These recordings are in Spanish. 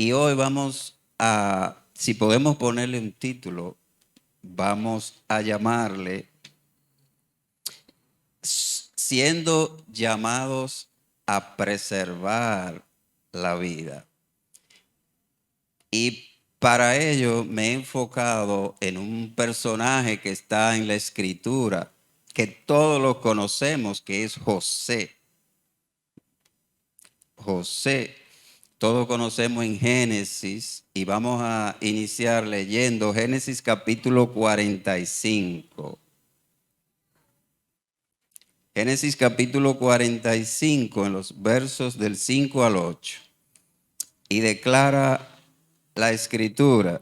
Y hoy vamos a, si podemos ponerle un título, vamos a llamarle Siendo llamados a preservar la vida. Y para ello me he enfocado en un personaje que está en la Escritura, que todos lo conocemos, que es José. José, todos conocemos en Génesis y vamos a iniciar leyendo Génesis capítulo 45. Génesis capítulo 45 en los versos del 5 al 8. Y declara la Escritura: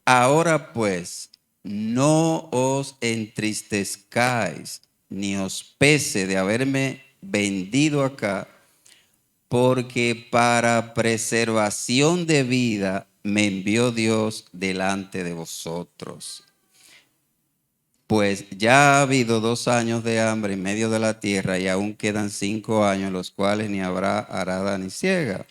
Ahora pues, no os entristezcáis, ni os pese de haberme vendido acá, porque para preservación de vida me envió Dios delante de vosotros. Pues ya ha habido 2 años de hambre en medio de la tierra, y aún quedan 5 años, los cuales ni habrá arada ni siega.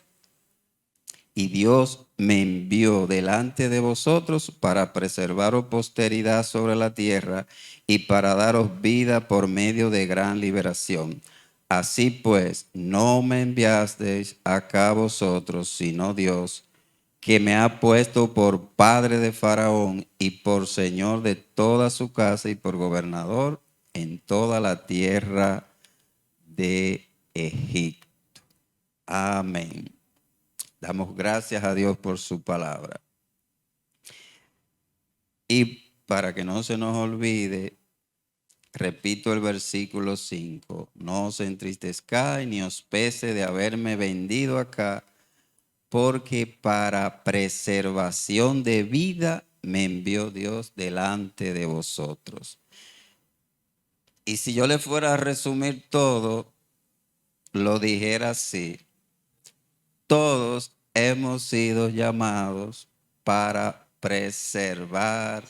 Y Dios me envió delante de vosotros para preservaros posteridad sobre la tierra y para daros vida por medio de gran liberación. Así pues, no me enviasteis acá vosotros, sino Dios, que me ha puesto por padre de Faraón y por señor de toda su casa y por gobernador en toda la tierra de Egipto. Amén. Damos gracias a Dios por su palabra. Y para que no se nos olvide, repito el versículo 5. No os entristezcáis ni os pese de haberme vendido acá, porque para preservación de vida me envió Dios delante de vosotros. Y si yo le fuera a resumir todo, lo dijera así: todos hemos sido llamados para preservar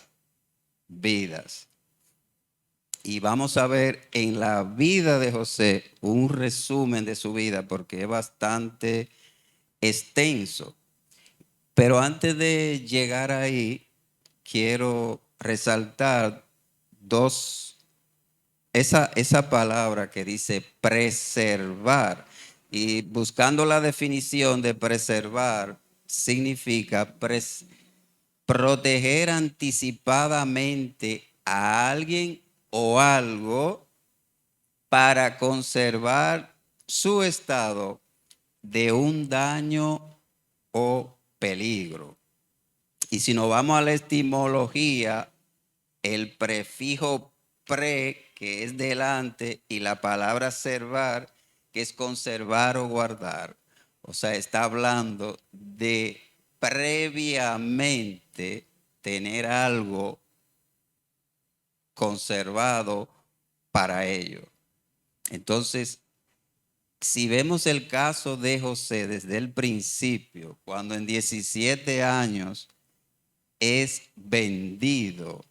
vidas. Y vamos a ver en la vida de José un resumen de su vida, porque es bastante extenso. Pero antes de llegar ahí, quiero resaltar esa palabra que dice preservar. Y buscando la definición de preservar, significa proteger anticipadamente a alguien o algo para conservar su estado de un daño o peligro. Y si nos vamos a la etimología, el prefijo pre, que es delante, y la palabra servar, que es conservar o guardar. O sea, está hablando de previamente tener algo conservado para ello. Entonces, si vemos el caso de José desde el principio, cuando en 17 años es vendido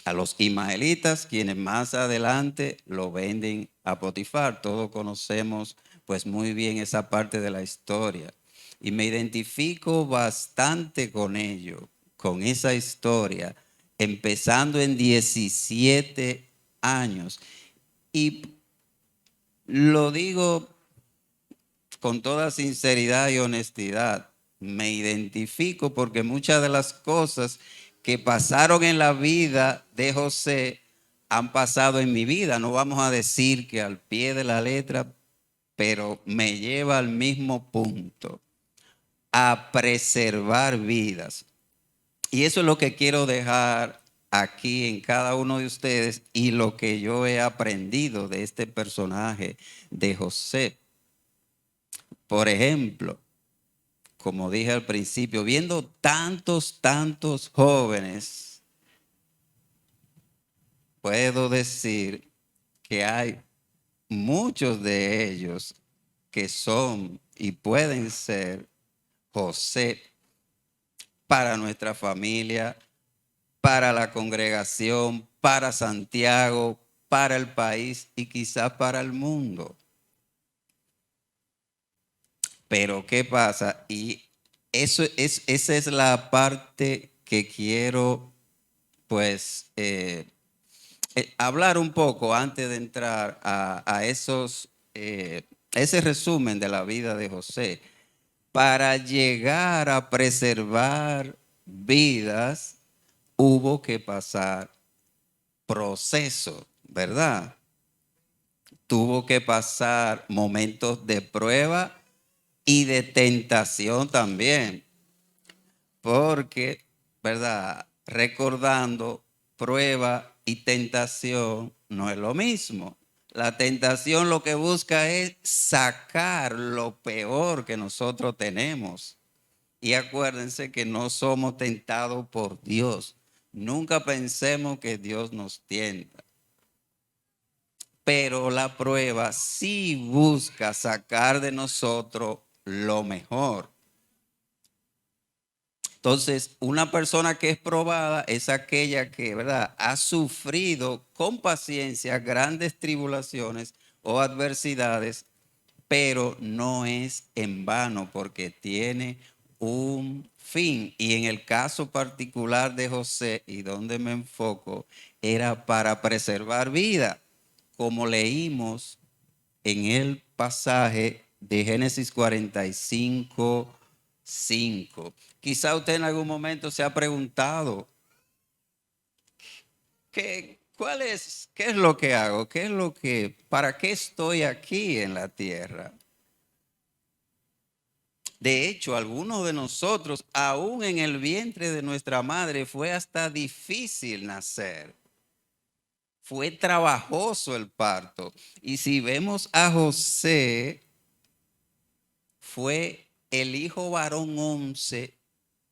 a los ismaelitas, quienes más adelante lo venden a Potifar. Todos conocemos pues muy bien esa parte de la historia. Y me identifico bastante con ello, con esa historia, empezando en 17 años. Y lo digo con toda sinceridad y honestidad, me identifico porque muchas de las cosas que pasaron en la vida de José han pasado en mi vida. No vamos a decir que al pie de la letra, pero me lleva al mismo punto, a preservar vidas. Y eso es lo que quiero dejar aquí en cada uno de ustedes y lo que yo he aprendido de este personaje de José. Por ejemplo, como dije al principio, viendo tantos jóvenes, puedo decir que hay muchos de ellos que son y pueden ser José para nuestra familia, para la congregación, para Santiago, para el país y quizás para el mundo. Pero ¿qué pasa? Y esa es la parte que quiero, pues, hablar un poco antes de entrar a ese resumen de la vida de José. Para llegar a preservar vidas, hubo que pasar proceso, ¿verdad? Tuvo que pasar momentos de prueba y de tentación también, porque, ¿verdad? Recordando, prueba y tentación no es lo mismo. La tentación lo que busca es sacar lo peor que nosotros tenemos. Y acuérdense que no somos tentados por Dios. Nunca pensemos que Dios nos tienta. Pero la prueba sí busca sacar de nosotros lo mejor. Entonces, una persona que es probada es aquella que, ¿verdad?, ha sufrido con paciencia grandes tribulaciones o adversidades, pero no es en vano porque tiene un fin. Y en el caso particular de José, y donde me enfoco, era para preservar vida, como leímos en el pasaje de Génesis 45:5. Quizá usted en algún momento se ha preguntado, ¿qué es lo que hago? ¿Para qué estoy aquí en la tierra? De hecho, algunos de nosotros, aún en el vientre de nuestra madre, fue hasta difícil nacer. Fue trabajoso el parto. Y si vemos a José, fue el hijo varón 11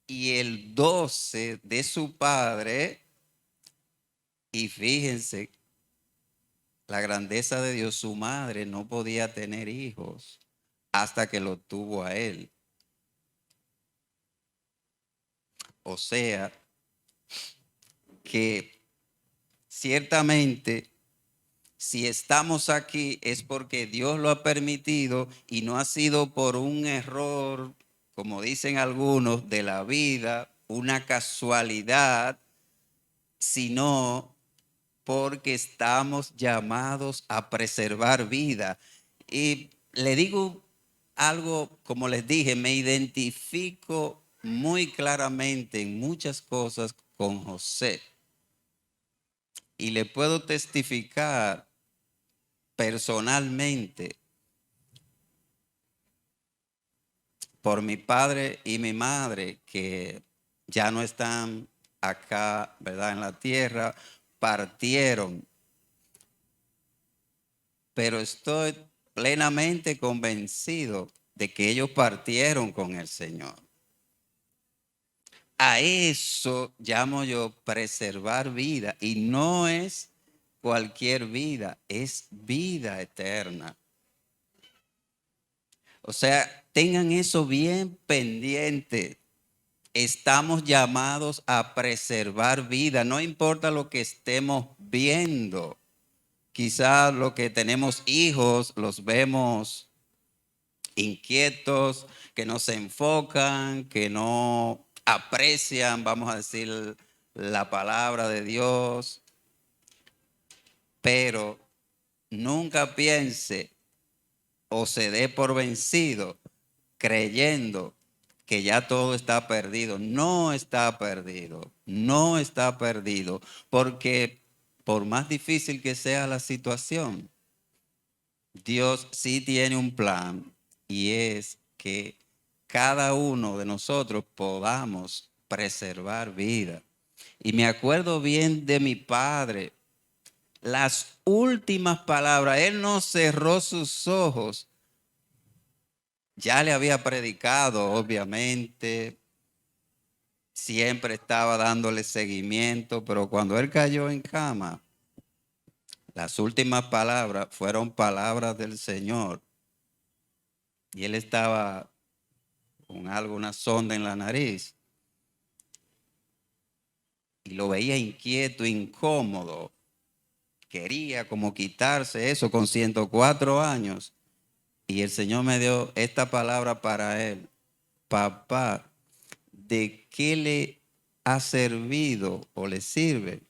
y el 12 de su padre. Y fíjense, la grandeza de Dios, su madre no podía tener hijos hasta que lo tuvo a él. O sea, que ciertamente si estamos aquí es porque Dios lo ha permitido y no ha sido por un error, como dicen algunos, de la vida, una casualidad, sino porque estamos llamados a preservar vida. Y le digo algo, como les dije, me identifico muy claramente en muchas cosas con José. Y le puedo testificar personalmente por mi padre y mi madre que ya no están acá, ¿verdad? En la tierra, partieron. Pero estoy plenamente convencido de que ellos partieron con el Señor. A eso llamo yo preservar vida y no es cualquier vida, es vida eterna. O sea, tengan eso bien pendiente. Estamos llamados a preservar vida, no importa lo que estemos viendo. Quizá lo que tenemos hijos los vemos inquietos, que no se enfocan, que no aprecian, vamos a decir, la palabra de Dios, pero nunca piense o se dé por vencido creyendo que ya todo está perdido. No está perdido, no está perdido, porque por más difícil que sea la situación, Dios sí tiene un plan y es que cada uno de nosotros podamos preservar vida. Y me acuerdo bien de mi padre, las últimas palabras, él no cerró sus ojos. Ya le había predicado, obviamente, siempre estaba dándole seguimiento, pero cuando él cayó en cama, las últimas palabras fueron palabras del Señor. Y él estaba con algo, una sonda en la nariz. Y lo veía inquieto, incómodo. Quería como quitarse eso con 104 años. Y el Señor me dio esta palabra para él. Papá, ¿de qué le ha servido o le sirve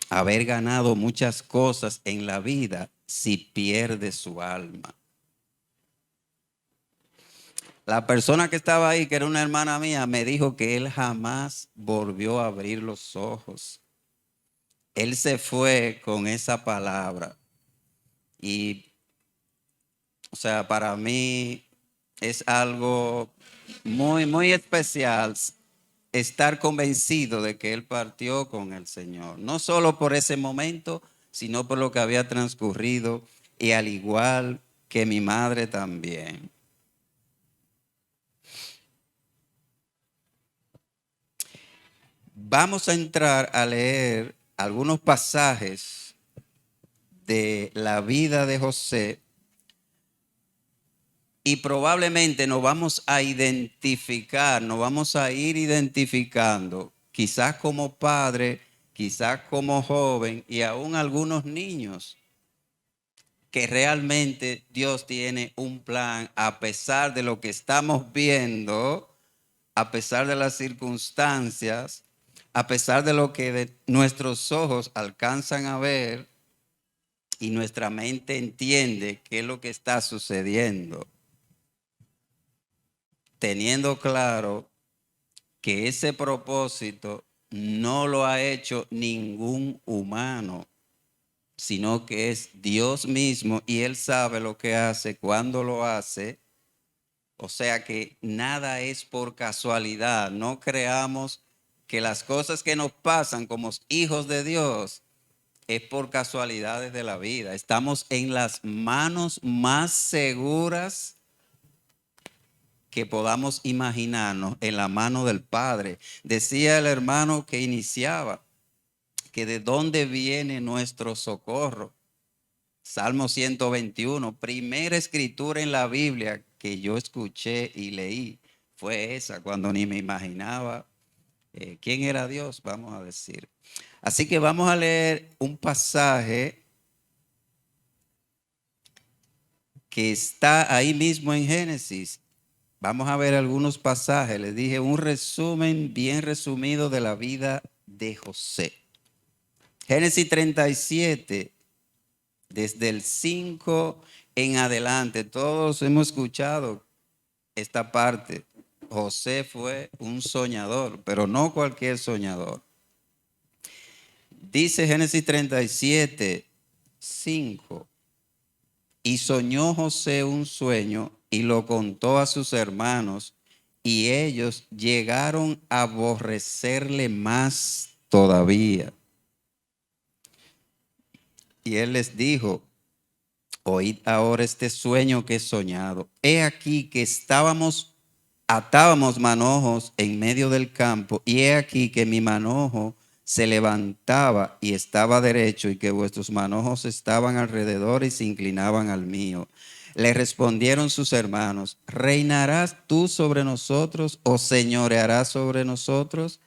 haber ganado muchas cosas en la vida si pierde su alma? La persona que estaba ahí, que era una hermana mía, me dijo que él jamás volvió a abrir los ojos. Él se fue con esa palabra. Y, o sea, para mí es algo muy, muy especial estar convencido de que él partió con el Señor. No solo por ese momento, sino por lo que había transcurrido y al igual que mi madre también. Vamos a entrar a leer algunos pasajes de la vida de José y probablemente nos vamos a identificar, nos vamos a ir identificando, quizás como padre, quizás como joven y aún algunos niños, que realmente Dios tiene un plan a pesar de lo que estamos viendo, a pesar de las circunstancias, a pesar de lo que nuestros ojos alcanzan a ver y nuestra mente entiende qué es lo que está sucediendo, teniendo claro que ese propósito no lo ha hecho ningún humano, sino que es Dios mismo y Él sabe lo que hace, cuándo lo hace. O sea que nada es por casualidad. No creamos que las cosas que nos pasan como hijos de Dios es por casualidades de la vida. Estamos en las manos más seguras que podamos imaginarnos, en la mano del Padre. Decía el hermano que iniciaba, que de dónde viene nuestro socorro. Salmo 121, primera escritura en la Biblia que yo escuché y leí fue esa, cuando ni me imaginaba quién era Dios, vamos a decir. Así que vamos a leer un pasaje que está ahí mismo en Génesis. Vamos a ver algunos pasajes. Les dije un resumen bien resumido de la vida de José. Génesis 37, desde el 5 en adelante. Todos hemos escuchado esta parte. José fue un soñador, pero no cualquier soñador. Dice Génesis 37, 5. Y soñó José un sueño y lo contó a sus hermanos, y ellos llegaron a aborrecerle más todavía. Y él les dijo: oíd ahora este sueño que he soñado. He aquí que atábamos manojos en medio del campo, y he aquí que mi manojo se levantaba y estaba derecho, y que vuestros manojos estaban alrededor y se inclinaban al mío. Le respondieron sus hermanos: ¿reinarás tú sobre nosotros o señorearás sobre nosotros?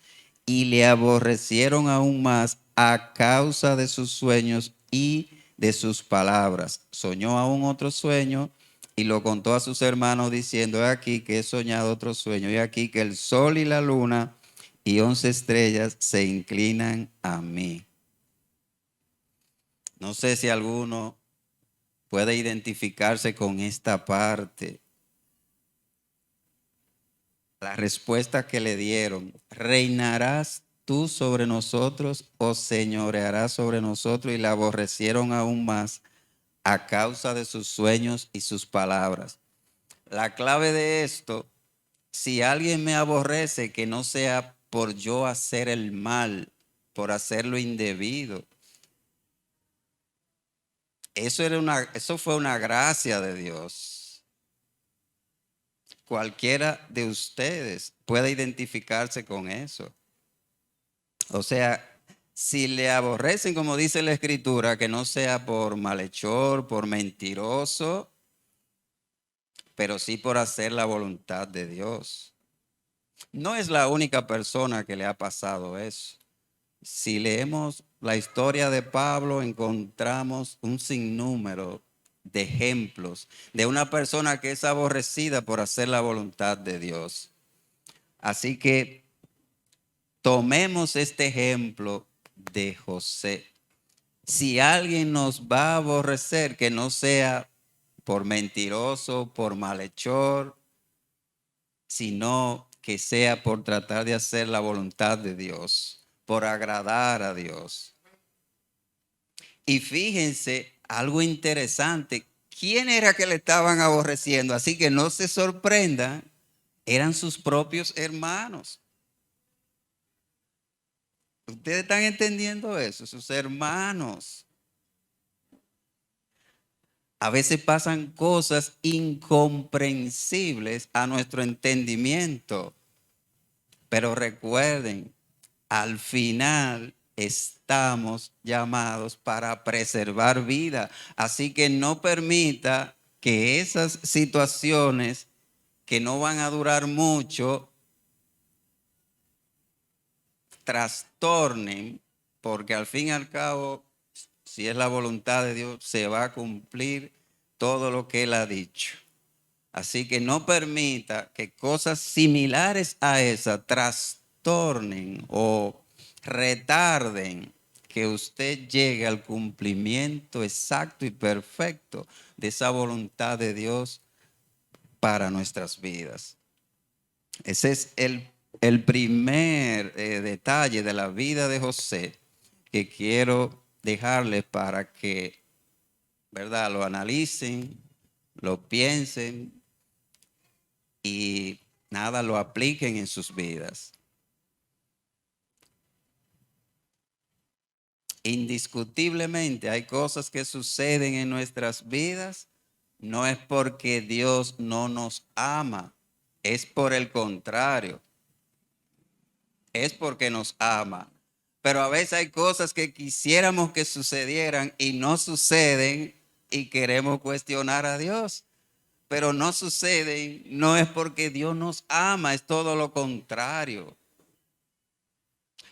Y le aborrecieron aún más a causa de sus sueños y de sus palabras. Soñó aún otro sueño y lo contó a sus hermanos diciendo: he aquí que he soñado otro sueño, he aquí que el sol y la luna y 11 estrellas se inclinan a mí. No sé si alguno puede identificarse con esta parte. La respuesta que le dieron: ¿reinarás tú sobre nosotros o señorearás sobre nosotros? Y la aborrecieron aún más a causa de sus sueños y sus palabras. La clave de esto: si alguien me aborrece, que no sea por yo hacer el mal, por hacer lo indebido. Eso fue una gracia de Dios. Cualquiera de ustedes puede identificarse con eso. O sea, si le aborrecen, como dice la Escritura, que no sea por malhechor, por mentiroso, pero sí por hacer la voluntad de Dios. No es la única persona que le ha pasado eso. Si leemos la historia de Pablo, encontramos un sinnúmero de ejemplos de una persona que es aborrecida por hacer la voluntad de Dios. Así que tomemos este ejemplo de José. Si alguien nos va a aborrecer, que no sea por mentiroso, por malhechor, sino que sea por tratar de hacer la voluntad de Dios, por agradar a Dios. Y fíjense, algo interesante, ¿quién era que le estaban aborreciendo? Así que no se sorprendan, eran sus propios hermanos. ¿Ustedes están entendiendo eso? Sus hermanos. A veces pasan cosas incomprensibles a nuestro entendimiento. Pero recuerden, al final estamos llamados para preservar vida. Así que no permita que esas situaciones que no van a durar mucho trastornen, porque al fin y al cabo, si es la voluntad de Dios, se va a cumplir todo lo que Él ha dicho. Así que no permita que cosas similares a esa trastornen o retarden que usted llegue al cumplimiento exacto y perfecto de esa voluntad de Dios para nuestras vidas. Ese es el primer detalle de la vida de José que quiero dejarles para que, ¿verdad?, lo analicen, lo piensen y nada, lo apliquen en sus vidas. Indiscutiblemente hay cosas que suceden en nuestras vidas, no es porque Dios no nos ama, es por el contrario, es porque nos ama. Pero a veces hay cosas que quisiéramos que sucedieran y no suceden y queremos cuestionar a Dios. Pero no suceden, no es porque Dios nos ama, es todo lo contrario.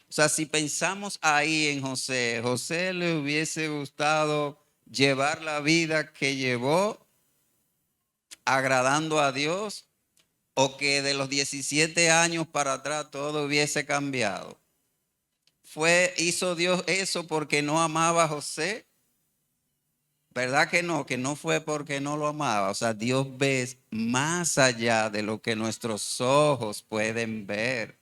O sea, si pensamos ahí en José, José le hubiese gustado llevar la vida que llevó agradando a Dios, o que de los 17 años para atrás todo hubiese cambiado. ¿Hizo Dios eso porque no amaba a José? ¿Verdad que no fue porque no lo amaba? O sea, Dios ve más allá de lo que nuestros ojos pueden ver.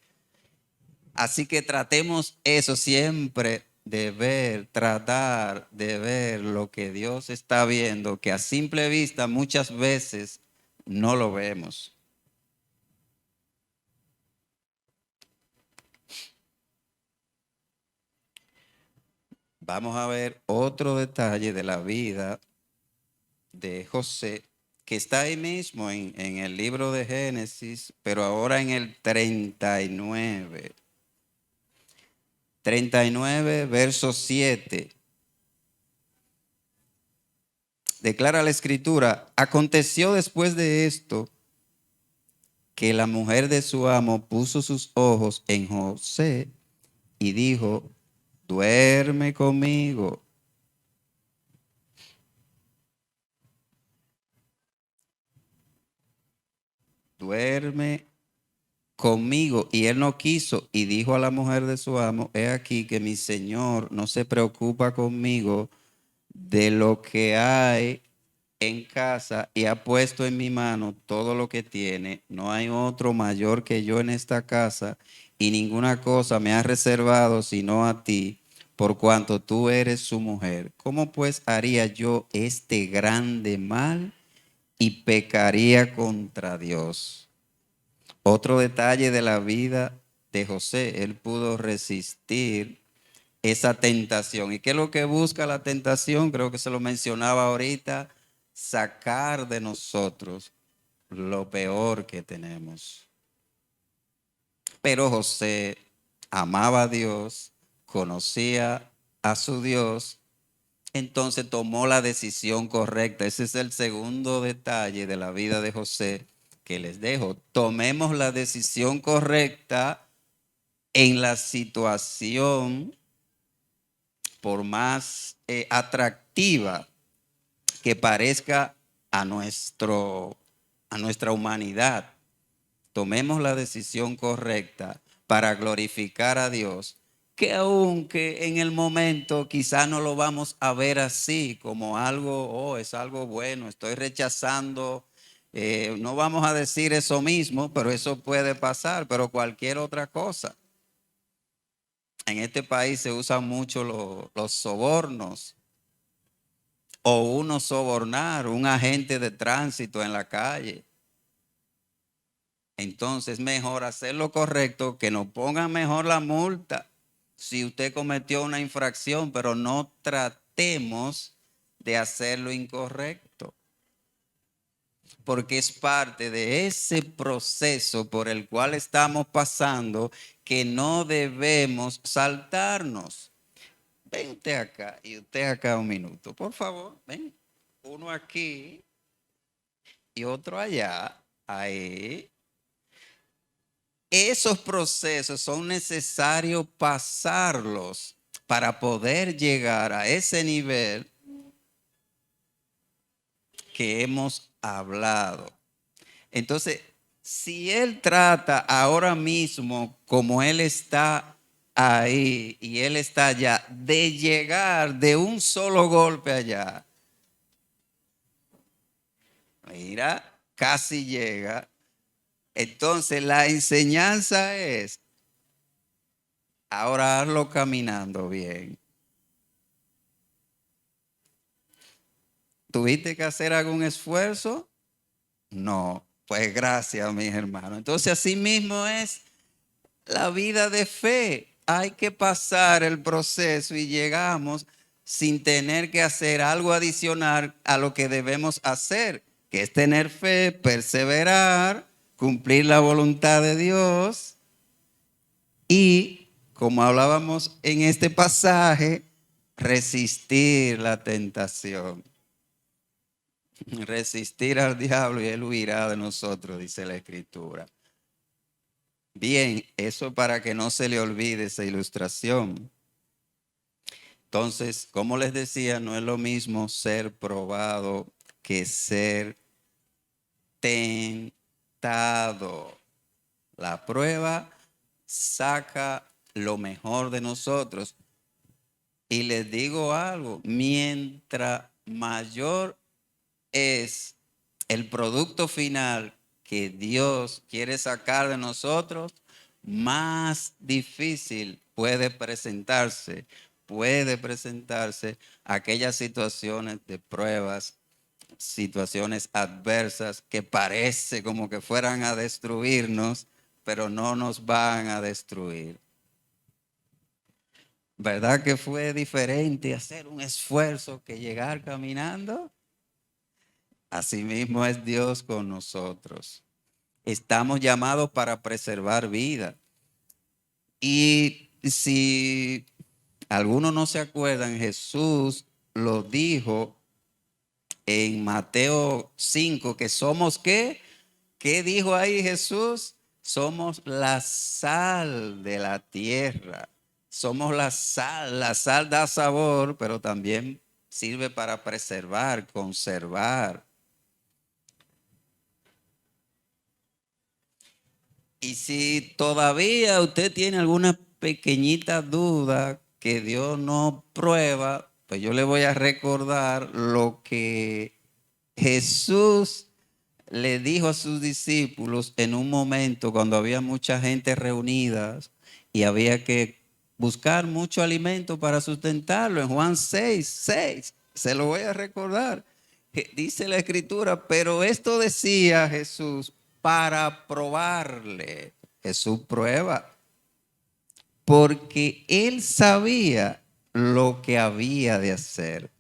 Así que tratemos eso siempre de ver, tratar de ver lo que Dios está viendo, que a simple vista muchas veces no lo vemos. Vamos a ver otro detalle de la vida de José, que está ahí mismo en el libro de Génesis, pero ahora en el 39. 39, verso 7. Declara la escritura: aconteció después de esto que la mujer de su amo puso sus ojos en José y dijo: duerme conmigo. Duerme conmigo. Y él no quiso, y dijo a la mujer de su amo: he aquí que mi señor no se preocupa conmigo de lo que hay en casa, y ha puesto en mi mano todo lo que tiene. No hay otro mayor que yo en esta casa, y ninguna cosa me ha reservado sino a ti, por cuanto tú eres su mujer. ¿Cómo pues haría yo este grande mal y pecaría contra Dios? Otro detalle de la vida de José: él pudo resistir esa tentación. ¿Y qué es lo que busca la tentación? Creo que se lo mencionaba ahorita: sacar de nosotros lo peor que tenemos. Pero José amaba a Dios, conocía a su Dios, entonces tomó la decisión correcta. Ese es el segundo detalle de la vida de José que les dejo. Tomemos la decisión correcta en la situación, por más atractiva que parezca a nuestra humanidad. Tomemos la decisión correcta para glorificar a Dios, que aunque en el momento quizá no lo vamos a ver así como algo, es algo bueno, estoy rechazando, no vamos a decir eso mismo, pero eso puede pasar, pero cualquier otra cosa. En este país se usan mucho los sobornos o uno sobornar, un agente de tránsito en la calle. Entonces es mejor hacer lo correcto, que nos pongan mejor la multa si usted cometió una infracción, pero no tratemos de hacer lo incorrecto, porque es parte de ese proceso por el cual estamos pasando que no debemos saltarnos. Vente acá y usted acá un minuto, por favor, ven. Uno aquí y otro allá, ahí. Esos procesos son necesarios pasarlos para poder llegar a ese nivel que hemos hablado. Entonces, si él trata ahora mismo como él está ahí y él está allá, de llegar de un solo golpe allá, mira, casi llega. Entonces, la enseñanza es, ahora hazlo caminando bien. ¿Tuviste que hacer algún esfuerzo? No. Pues gracias, mis hermanos. Entonces, así mismo es la vida de fe. Hay que pasar el proceso y llegamos sin tener que hacer algo adicional a lo que debemos hacer, que es tener fe, perseverar, cumplir la voluntad de Dios y, como hablábamos en este pasaje, resistir la tentación. Resistir al diablo y él huirá de nosotros, dice la Escritura. Bien, eso para que no se le olvide esa ilustración. Entonces, como les decía, no es lo mismo ser probado que ser tentado. La prueba saca lo mejor de nosotros. Y les digo algo, mientras mayor es el producto final que Dios quiere sacar de nosotros, más difícil puede presentarse aquellas situaciones de pruebas, situaciones adversas que parece como que fueran a destruirnos, pero no nos van a destruir. ¿Verdad que fue diferente hacer un esfuerzo que llegar caminando? Asimismo es Dios con nosotros. Estamos llamados para preservar vida. Y si algunos no se acuerdan, Jesús lo dijo en Mateo 5, que somos ¿qué? ¿Qué dijo ahí Jesús? Somos la sal de la tierra. Somos la sal. La sal da sabor, pero también sirve para preservar, conservar. Y si todavía usted tiene alguna pequeñita duda que Dios no prueba, pues yo le voy a recordar lo que Jesús le dijo a sus discípulos en un momento cuando había mucha gente reunida y había que buscar mucho alimento para sustentarlo. En Juan 6, se lo voy a recordar. Dice la escritura, pero esto decía Jesús para probarle. Jesús prueba, porque él sabía lo que había de hacer.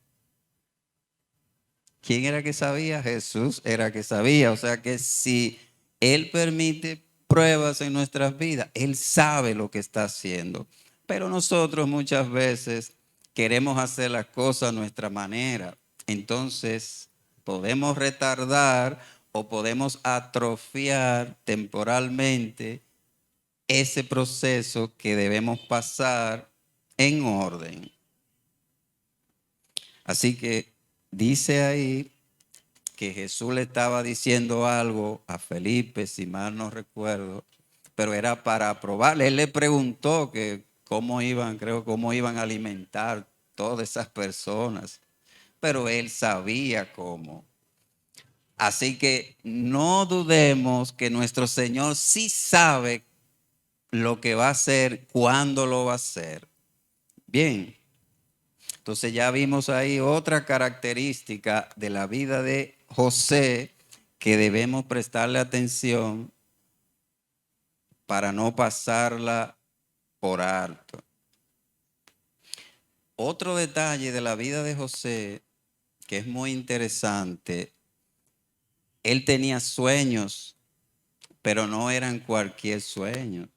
¿Quién era que sabía? Jesús era que sabía. O sea que si Él permite pruebas en nuestras vidas, Él sabe lo que está haciendo. Pero nosotros muchas veces queremos hacer las cosas a nuestra manera. Entonces podemos retardar o podemos atrofiar temporalmente ese proceso que debemos pasar en orden. Así que dice ahí que Jesús le estaba diciendo algo a Felipe, si mal no recuerdo, pero era para probarle. Él le preguntó que cómo iban a alimentar todas esas personas, pero él sabía cómo. Así que no dudemos que nuestro Señor sí sabe lo que va a hacer, cuándo lo va a hacer. Bien, entonces ya vimos ahí otra característica de la vida de José que debemos prestarle atención para no pasarla por alto. Otro detalle de la vida de José que es muy interesante, él tenía sueños, pero no eran cualquier sueño.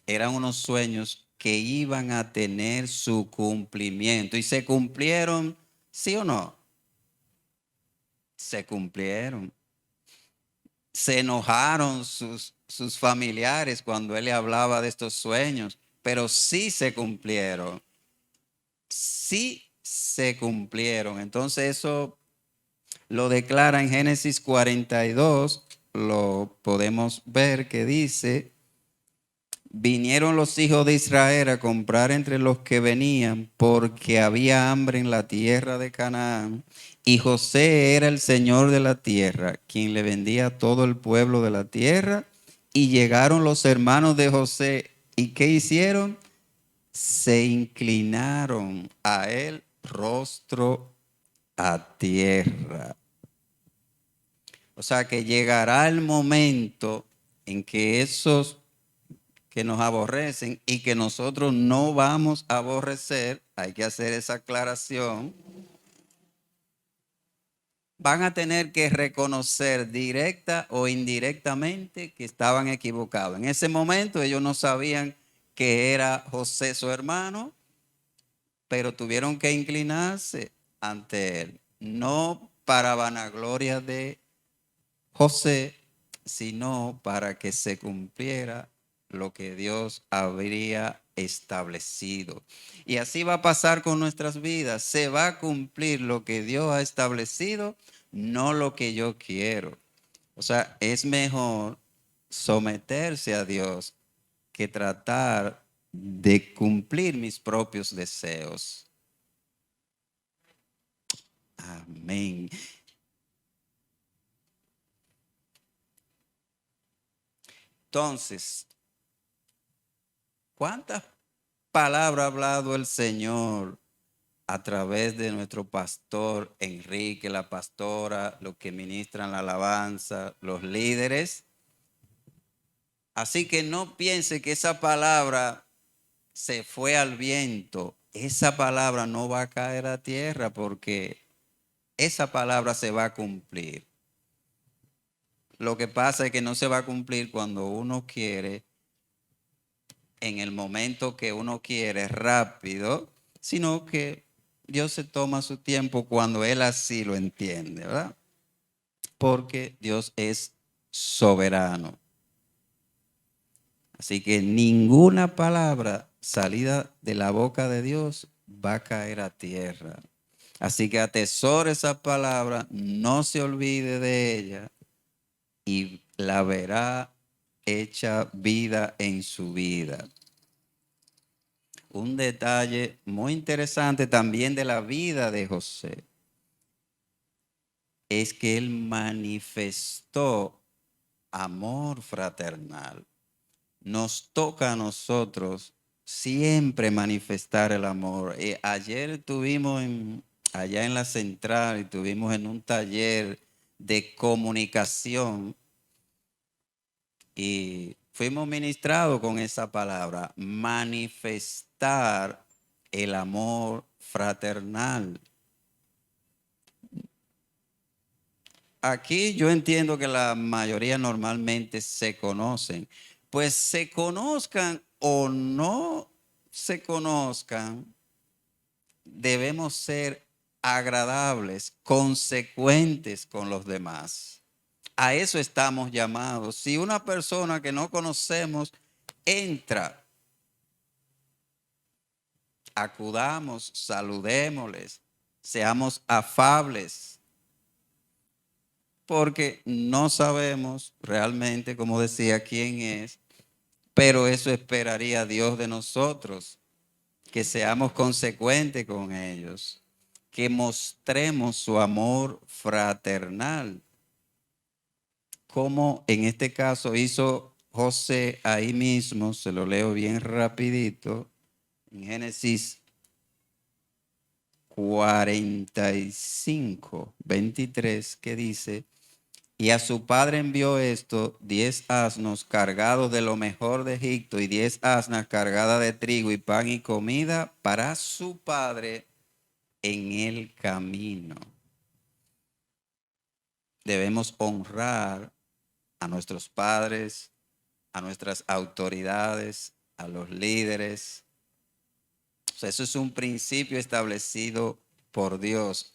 Eran unos sueños que iban a tener su cumplimiento. ¿Y se cumplieron, sí o no? Se cumplieron. Se enojaron sus familiares cuando él le hablaba de estos sueños, pero sí se cumplieron. Sí se cumplieron. Entonces eso lo declara en Génesis 42, lo podemos ver que dice: vinieron los hijos de Israel a comprar entre los que venían, porque había hambre en la tierra de Canaán, y José era el señor de la tierra, quien le vendía a todo el pueblo de la tierra. Y llegaron los hermanos de José, ¿y qué hicieron? Se inclinaron a él rostro a tierra. O sea que llegará el momento en que esos que nos aborrecen y que nosotros no vamos a aborrecer, hay que hacer esa aclaración, van a tener que reconocer directa o indirectamente que estaban equivocados. En ese momento ellos no sabían que era José su hermano, pero tuvieron que inclinarse ante él, no para vanagloria de José, sino para que se cumpliera lo que Dios habría establecido. Y así va a pasar con nuestras vidas. Se va a cumplir lo que Dios ha establecido, no lo que yo quiero. O sea, es mejor someterse a Dios que tratar de cumplir mis propios deseos. Amén. Entonces, ¿cuántas palabras ha hablado el Señor a través de nuestro pastor Enrique, la pastora, los que ministran la alabanza, los líderes? Así que no piense que esa palabra se fue al viento. Esa palabra no va a caer a tierra porque esa palabra se va a cumplir. Lo que pasa es que no se va a cumplir cuando uno quiere, en el momento que uno quiere, rápido, sino que Dios se toma su tiempo cuando Él así lo entiende, ¿verdad? Porque Dios es soberano. Así que ninguna palabra salida de la boca de Dios va a caer a tierra. Así que atesore esa palabra, no se olvide de ella y la verá hecha vida en su vida. Un detalle muy interesante también de la vida de José es que él manifestó amor fraternal. Nos toca a nosotros siempre manifestar el amor. Ayer estuvimos allá en la central, estuvimos en un taller de comunicación y fuimos ministrados con esa palabra, manifestar el amor fraternal. Aquí yo entiendo que la mayoría normalmente se conocen, pues se conozcan o no se conozcan, debemos ser agradables, consecuentes con los demás. A eso estamos llamados. Si una persona que no conocemos entra, acudamos, saludémosles. seamos afables, porque no sabemos realmente, como decía, quién es, pero eso esperaría Dios de nosotros, que seamos consecuentes con ellos, que mostremos su amor fraternal, como en este caso hizo José ahí mismo. Se lo leo bien rapidito, en Génesis 45, 23, que dice: y a su padre envió esto 10 asnos cargados de lo mejor de Egipto y 10 asnas cargadas de trigo y pan y comida para su padre en el camino. Debemos honrar a nuestros padres, a nuestras autoridades, a los líderes. O sea, eso es un principio establecido por Dios.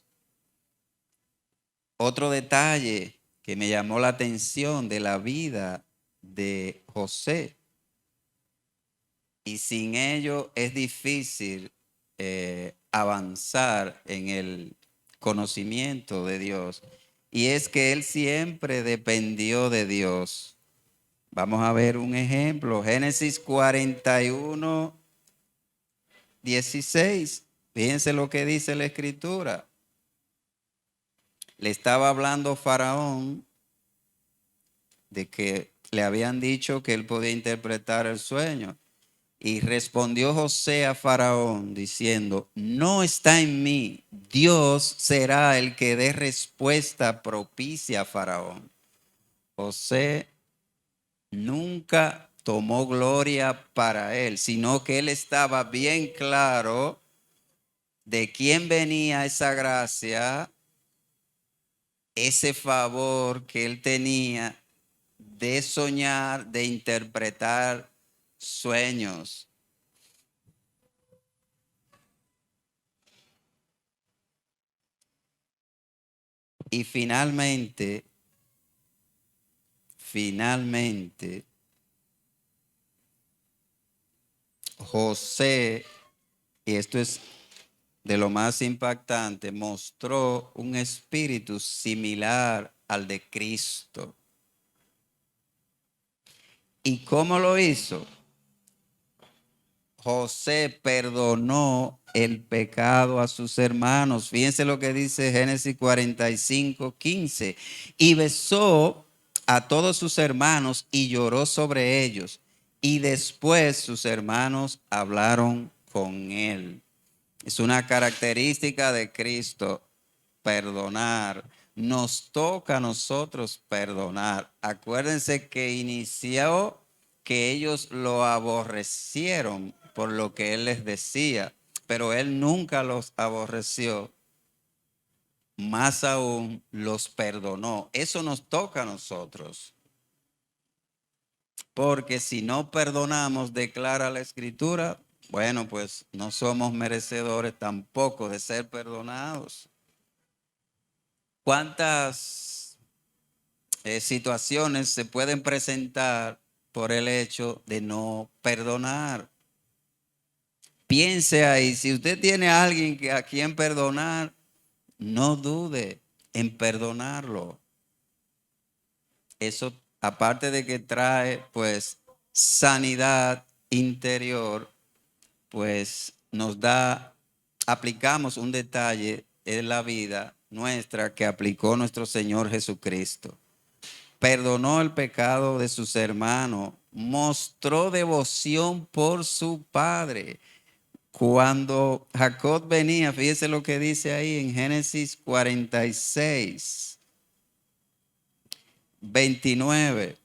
Otro detalle que me llamó la atención de la vida de José, y sin ello es difícil avanzar en el conocimiento de Dios, y es que él siempre dependió de Dios. Vamos a ver un ejemplo, Génesis 41, 16. Fíjense lo que dice la Escritura. Le estaba hablando Faraón de que le habían dicho que él podía interpretar el sueño. Y respondió José a Faraón diciendo: no está en mí, Dios será el que dé respuesta propicia a Faraón. José nunca tomó gloria para él, sino que él estaba bien claro de quién venía esa gracia, ese favor que él tenía de soñar, de interpretar sueños. Y finalmente, José, y esto es de lo más impactante, mostró un espíritu similar al de Cristo. ¿Y cómo lo hizo? José perdonó el pecado a sus hermanos. Fíjense lo que dice Génesis 45, 15. Y besó a todos sus hermanos y lloró sobre ellos. Y después sus hermanos hablaron con él. Es una característica de Cristo, perdonar. Nos toca a nosotros perdonar. Acuérdense que inició que ellos lo aborrecieron por lo que él les decía, pero él nunca los aborreció. Más aún los perdonó. Eso nos toca a nosotros. Porque si no perdonamos, declara la Escritura, bueno, pues no somos merecedores tampoco de ser perdonados. ¿Cuántas situaciones se pueden presentar por el hecho de no perdonar? Piense ahí, si usted tiene a alguien a quien perdonar, no dude en perdonarlo. Eso, aparte de que trae pues sanidad interior, pues nos da, aplicamos un detalle en la vida nuestra que aplicó nuestro Señor Jesucristo. Perdonó el pecado de sus hermanos, mostró devoción por su padre. Cuando Jacob venía, fíjese lo que dice ahí en Génesis 46, 29.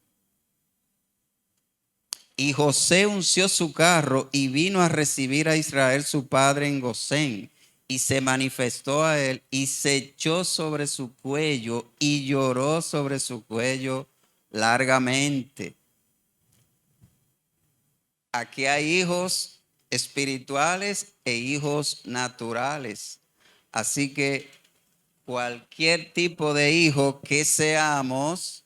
Y José unció su carro y vino a recibir a Israel su padre en Gosén. Y se manifestó a él y se echó sobre su cuello y lloró sobre su cuello largamente. Aquí hay hijos espirituales e hijos naturales. Así que cualquier tipo de hijo que seamos,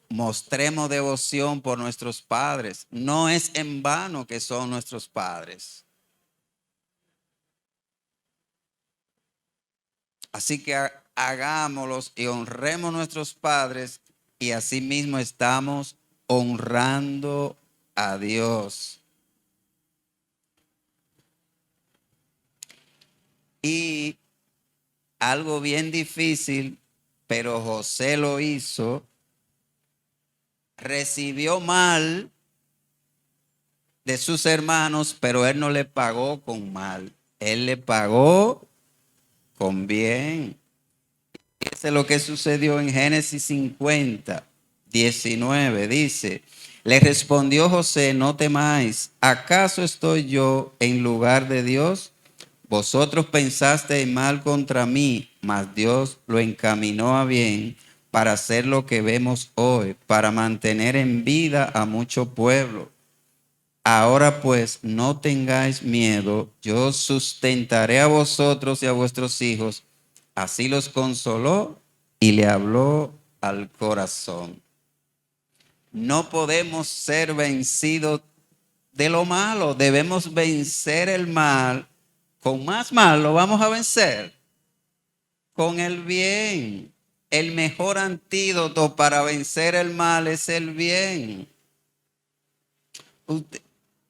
mostremos devoción por nuestros padres. No es en vano que son nuestros padres. Así que hagámoslos y honremos a nuestros padres y asimismo estamos honrando a Dios. Y algo bien difícil, pero José lo hizo, recibió mal de sus hermanos, pero él no le pagó con mal, él le pagó con bien. Eso es lo que sucedió en Génesis 50, 19. Dice, le respondió José, no temáis, ¿acaso estoy yo en lugar de Dios? Vosotros pensasteis mal contra mí, mas Dios lo encaminó a bien para hacer lo que vemos hoy, para mantener en vida a mucho pueblo. Ahora pues no tengáis miedo, yo sustentaré a vosotros y a vuestros hijos. Así los consoló y le habló al corazón. No podemos ser vencidos de lo malo, debemos vencer el mal. Con más mal lo vamos a vencer, con el bien. El mejor antídoto para vencer el mal es el bien.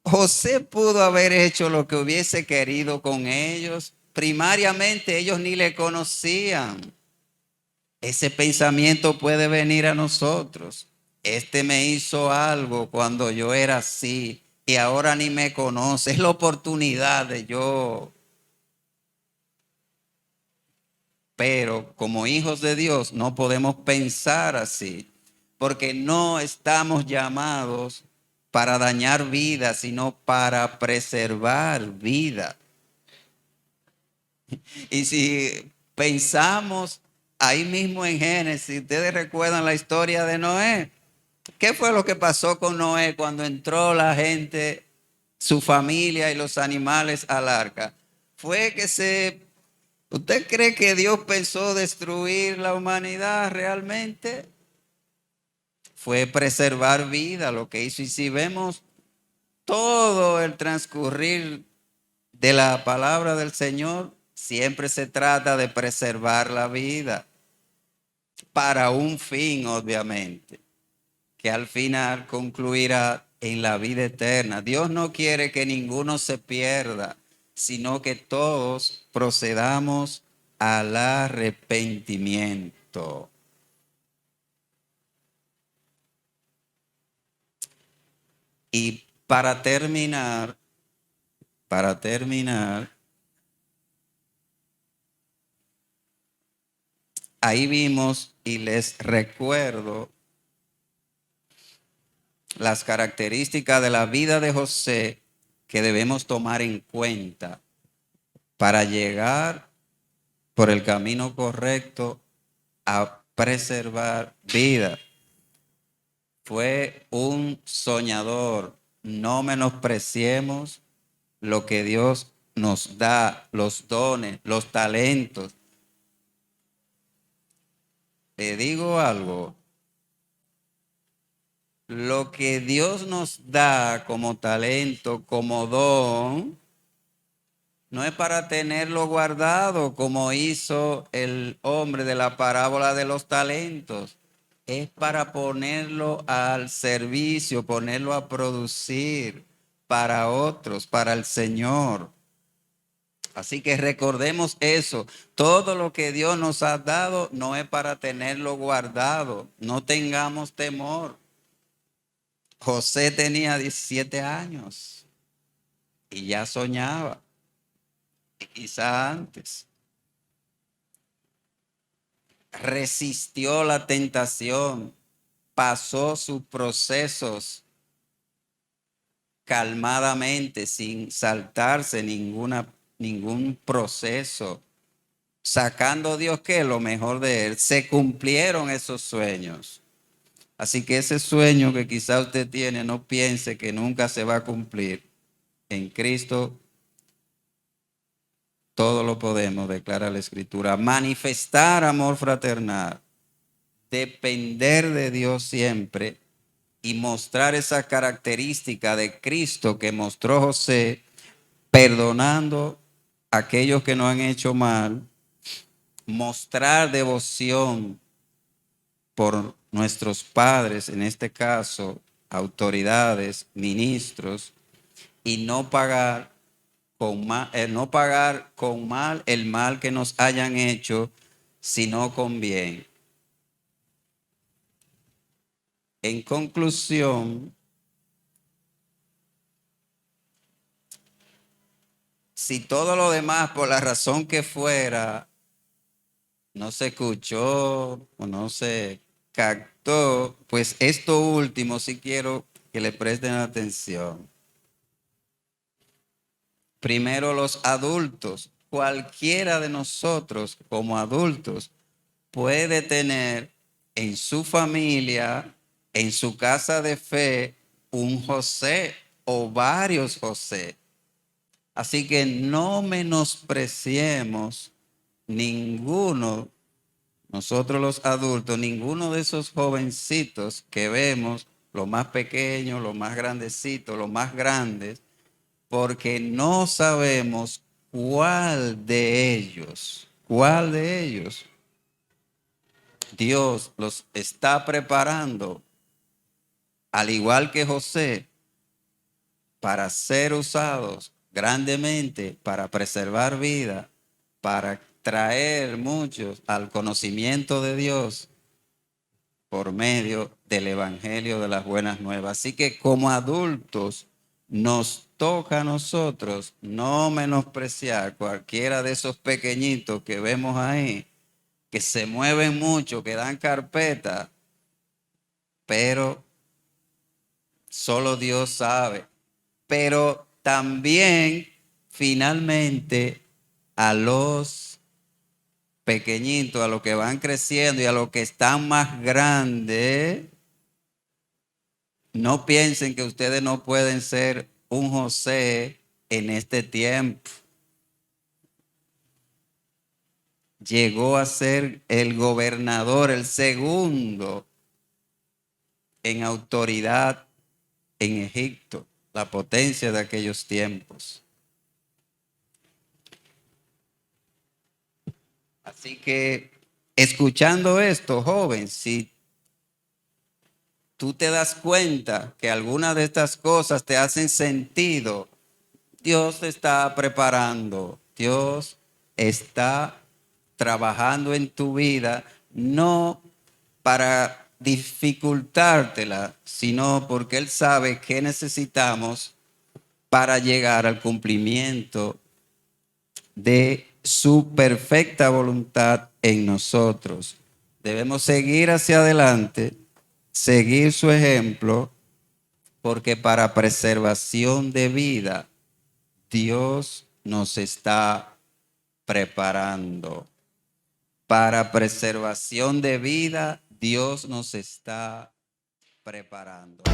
José pudo haber hecho lo que hubiese querido con ellos. Primariamente ellos ni le conocían. Ese pensamiento puede venir a nosotros. Este me hizo algo cuando yo era así y ahora ni me conoce. Es la oportunidad de yo. Pero como hijos de Dios no podemos pensar así, porque no estamos llamados para dañar vida, sino para preservar vida. Y si pensamos ahí mismo en Génesis, ustedes recuerdan la historia de Noé. ¿Qué fue lo que pasó con Noé cuando entró la gente, su familia y los animales al arca? Fue que ¿Usted cree que Dios pensó destruir la humanidad realmente? Fue preservar vida lo que hizo. Y si vemos todo el transcurrir de la palabra del Señor, siempre se trata de preservar la vida para un fin, obviamente, que al final concluirá en la vida eterna. Dios no quiere que ninguno se pierda, sino que todos procedamos al arrepentimiento. Y para terminar, ahí vimos y les recuerdo las características de la vida de José que debemos tomar en cuenta para llegar por el camino correcto a preservar vida. Fue un soñador. No menospreciemos lo que Dios nos da, los dones, los talentos. Le digo algo, lo que Dios nos da como talento, como don, no es para tenerlo guardado como hizo el hombre de la parábola de los talentos. Es para ponerlo al servicio, ponerlo a producir para otros, para el Señor. Así que recordemos eso. Todo lo que Dios nos ha dado no es para tenerlo guardado. No tengamos temor. José tenía 17 años y ya soñaba, quizá antes. Resistió la tentación, pasó sus procesos calmadamente, sin saltarse ningún proceso, sacando Dios que lo mejor de él. Se cumplieron esos sueños. Así que ese sueño que quizá usted tiene, no piense que nunca se va a cumplir. En Cristo todo lo podemos, declara la Escritura. Manifestar amor fraternal, depender de Dios siempre y mostrar esa característica de Cristo que mostró José, perdonando a aquellos que nos han hecho mal mostrar devoción por nuestros padres, en este caso, autoridades, ministros, y no pagar no pagar con mal el mal que nos hayan hecho, sino con bien. En conclusión, si todo lo demás, por la razón que fuera, no se escuchó o no se captó, pues esto último sí quiero que le presten atención. Primero, los adultos. Cualquiera de nosotros como adultos puede tener en su familia, en su casa de fe, un José o varios José. Así que no menospreciemos ninguno, nosotros los adultos, ninguno de esos jovencitos que vemos, los más pequeños, los más grandecitos, los más grandes, porque no sabemos cuál de ellos Dios los está preparando, al igual que José, para ser usados grandemente, para preservar vida, para traer muchos al conocimiento de Dios por medio del Evangelio de las Buenas Nuevas. Así que como adultos nos toca a nosotros no menospreciar cualquiera de esos pequeñitos que vemos ahí, que se mueven mucho, que dan carpeta, pero solo Dios sabe. Pero también, finalmente, a los pequeñitos, a los que van creciendo y a los que están más grandes, no piensen que ustedes no pueden ser un José en este tiempo. Llegó a ser el gobernador, el segundo en autoridad en Egipto, la potencia de aquellos tiempos. Así que, escuchando esto, joven, si tú te das cuenta que algunas de estas cosas te hacen sentido, Dios te está preparando, Dios está trabajando en tu vida, no para dificultártela, sino porque Él sabe que necesitamos para llegar al cumplimiento de su perfecta voluntad en nosotros. Debemos seguir hacia adelante, seguir su ejemplo, porque para preservación de vida, Dios nos está preparando. Para preservación de vida, Dios nos está preparando.